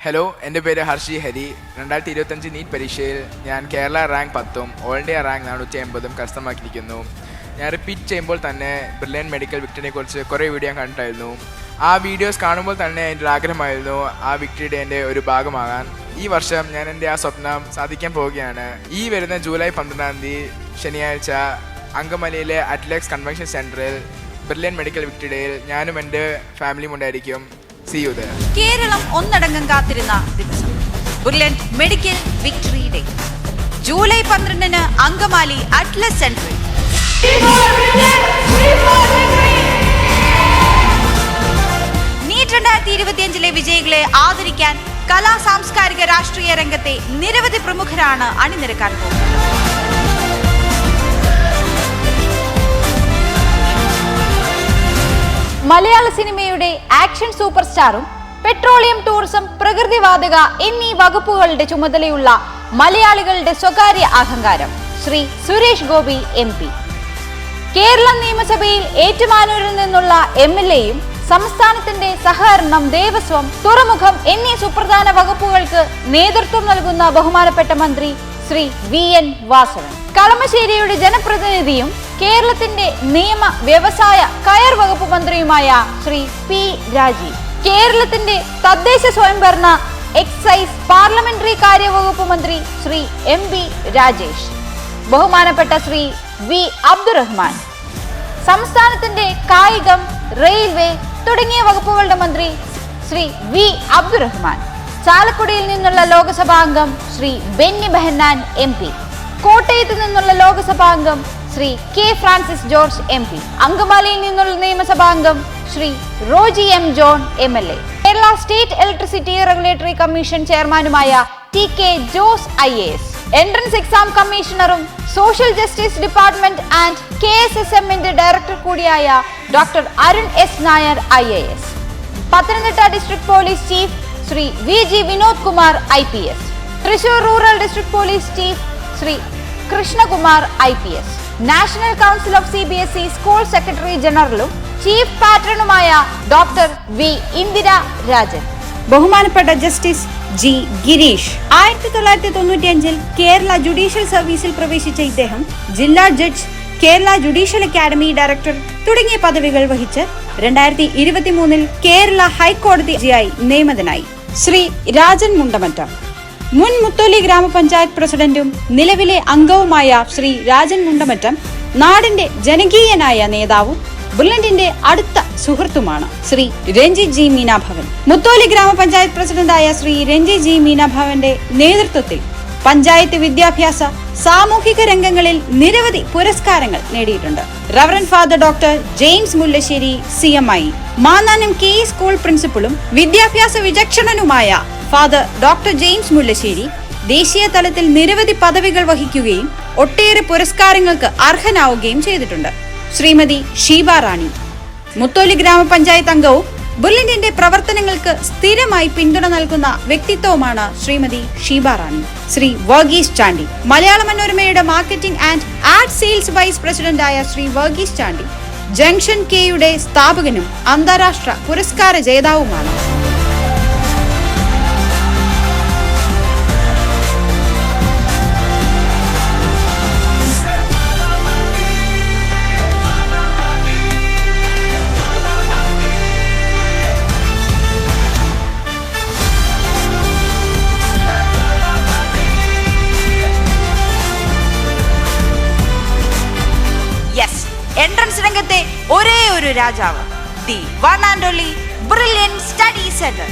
Hello, എൻ്റെ പേര് Hershey Hari. 2025 NEET പരീക്ഷയിൽ ഞാൻ കേരള റാങ്ക് 10ഉം ഓൾ ഇന്ത്യ റാങ്ക് 480ഉം കരസ്ഥമാക്കിയിരിക്കുന്നു. ഞാൻ റിപ്പീറ്റ് ചെയ്യുമ്പോൾ തന്നെ ബ്രില്യൻറ്റ് മെഡിക്കൽ വിക്ടറിനെ കുറിച്ച് കുറേ വീഡിയോ ഞാൻ കണ്ടിട്ടായിരുന്നു. ആ വീഡിയോസ് കാണുമ്പോൾ തന്നെ എൻ്റെ ഒരു ആഗ്രഹമായിരുന്നു ആ വിക്ടറിയുടെ എൻ്റെ ഒരു ഭാഗമാകാൻ. ഈ വർഷം ഞാൻ എൻ്റെ ആ സ്വപ്നം സാധിക്കാൻ പോവുകയാണ്. ഈ വരുന്ന ജൂലൈ 12 ശനിയാഴ്ച അങ്കമാലിയിലെ അറ്റ്ലക്സ് കൺവെൻഷൻ സെൻറ്ററിൽ ബ്രില്യൻറ്റ് മെഡിക്കൽ വിക്ടറിയിൽ ഞാനും എൻ്റെ ഫാമിലിയും ഉണ്ടായിരിക്കും. കേരളം ഒന്നടങ്കം കാത്തിരുന്ന ദിവസം brilliant medical victory day July 12 Angamaly Atlas സെന്ററിൽ. നീറ്റ് 2025 വിജയികളെ ആദരിക്കാൻ കലാ സാംസ്കാരിക രാഷ്ട്രീയ രംഗത്തെ നിരവധി പ്രമുഖരാണ് അണിനിരക്കാൻ പോകുന്നത്. മലയാള സിനിമയുടെ ആക്ഷൻ സൂപ്പർ സ്റ്റാറും പെട്രോളിയം, ടൂറിസം, പ്രകൃതിവാതക എന്നീ വകുപ്പുകളുടെ ചുമതലയുള്ള മലയാളികളുടെ സ്വകാര്യ അഹങ്കാരം ശ്രീ സുരേഷ് ഗോപി MP. കേരള നിയമസഭയിൽ ഏറ്റുമാനൂരിൽ നിന്നുള്ള MLAയും സംസ്ഥാനത്തിന്റെ സഹകരണം, ദേവസ്വം, തുറമുഖം എന്നീ സുപ്രധാന വകുപ്പുകൾക്ക് നേതൃത്വം നൽകുന്ന ബഹുമാനപ്പെട്ട മന്ത്രി ശ്രീ VN വാസവൻ. കളമശ്ശേരിയുടെ ജനപ്രതിനിധിയും കേരളത്തിന്റെ നിയമ, വ്യവസായ, കയർ വകുപ്പ് മന്ത്രിയുമായ ശ്രീ P രാജീവ്. കേരളത്തിന്റെ തദ്ദേശ സ്വയംഭരണ, എക്സൈസ്, പാർലമെന്ററി കാര്യവകുപ്പ് മന്ത്രി ശ്രീ MB രാജേഷ്. ബഹുമാനപ്പെട്ട ശ്രീ V അബ്ദുറഹ്മാൻ. സംസ്ഥാനത്തിന്റെ കായികം, റെയിൽവേ തുടങ്ങിയ വകുപ്പുകളുടെ മന്ത്രി ശ്രീ V അബ്ദുറഹ്മാൻ. ചാലക്കുടിയിൽ നിന്നുള്ള ലോക്സഭാംഗം ശ്രീ ബെന്നി ബെഹന്നാൻ MP. കോട്ടയത്ത് നിന്നുള്ള ലോക്സഭാംഗം Shri K Francis George MP. അങ്കമാലിയിൽ നിന്നുള്ള നിയമസഭാംഗം Shri Roji M John MLA. Kerala state electricity regulatory commission ചെയർമാനുമായ TK Jose IAS. Entrance exam കമ്മീഷണറും സോഷ്യൽ ജസ്റ്റിസ് ഡിപ്പാർട്ട്മെന്റ് ആൻഡ് KSSMന്റെ ഡയറക്ടർ കൂടിയായ doctor Arun S Nair IAS. Pathanamthitta district police chief Shri VG Vinod Kumar IPS. Thrissur rural district police chief Shri Krishnakumar IPS. National council of CBSE school secretary ജനറലും chief പാട്രണുമായ doctor V Indira Rajan. ബഹുമാനപ്പെട്ട justice G Girish. 1995 Kerala judicial സർവീസിൽ പ്രവേശിച്ച ഇദ്ദേഹം ജില്ലാ judge, Kerala judicial academy director തുടങ്ങിയ പദവികൾ വഹിച്ച് 2023 കേരള ഹൈക്കോടതിയായി നിയമിതനായി. ശ്രീ രാജൻ മുണ്ടമറ്റം. മുൻ മുത്തോലി ഗ്രാമപഞ്ചായത്ത് പ്രസിഡന്റും നിലവിലെ അംഗവുമായ ശ്രീ രാജൻ മുണ്ടമറ്റം നാടിന്റെ ജനകീയനായ നേതാവും ബ്രില്യന്റിന്റെ അടുത്ത സുഹൃത്തുമാണ്. ശ്രീ രഞ്ജിത് G മീനാഭവൻ. മുത്തോലി ഗ്രാമപഞ്ചായത്ത് പ്രസിഡന്റായ ശ്രീ രഞ്ജിത് G മീനാഭവന്റെ നേതൃത്വത്തിൽ പഞ്ചായത്ത് വിദ്യാഭ്യാസ, സാമൂഹിക രംഗങ്ങളിൽ നിരവധി പുരസ്കാരങ്ങൾ നേടിയിട്ടുണ്ട്. Reverend father doctor James Mullassery CMI. Mannanam KE school പ്രിൻസിപ്പളും വിദ്യാഭ്യാസ വിചക്ഷണനുമായ ഫാദർ ഡോക്ടർ ജെയിംസ് മുല്ലശ്ശേരി ദേശീയ തലത്തിൽ നിരവധി പദവികൾ വഹിക്കുകയും ഒട്ടേറെ പുരസ്കാരങ്ങൾക്ക് അർഹനാവുകയും ചെയ്തിട്ടുണ്ട്. ശ്രീമതി ഷീബ റാണി. മുത്തോലി ഗ്രാമപഞ്ചായത്ത് അംഗവും ബ്രില്യന്റിന്റെ പ്രവർത്തനങ്ങൾക്ക് സ്ഥിരമായി പിന്തുണ നൽകുന്ന വ്യക്തിത്വവുമാണ് ശ്രീമതി ഷീബ റാണി. ശ്രീ വർഗീസ് ചാണ്ടി. മലയാള മനോരമയുടെ marketing and ad sales vice പ്രസിഡന്റായ ശ്രീ വർഗീസ് ചാണ്ടി ജംഗ്ഷൻ Kയുടെ സ്ഥാപകനും അന്താരാഷ്ട്ര പുരസ്കാര ജേതാവുമാണ്. എൻട്രൻസ് രംഗത്തെ ഒരേ ഒരു രാജാവ്, the one and only brilliant study centre.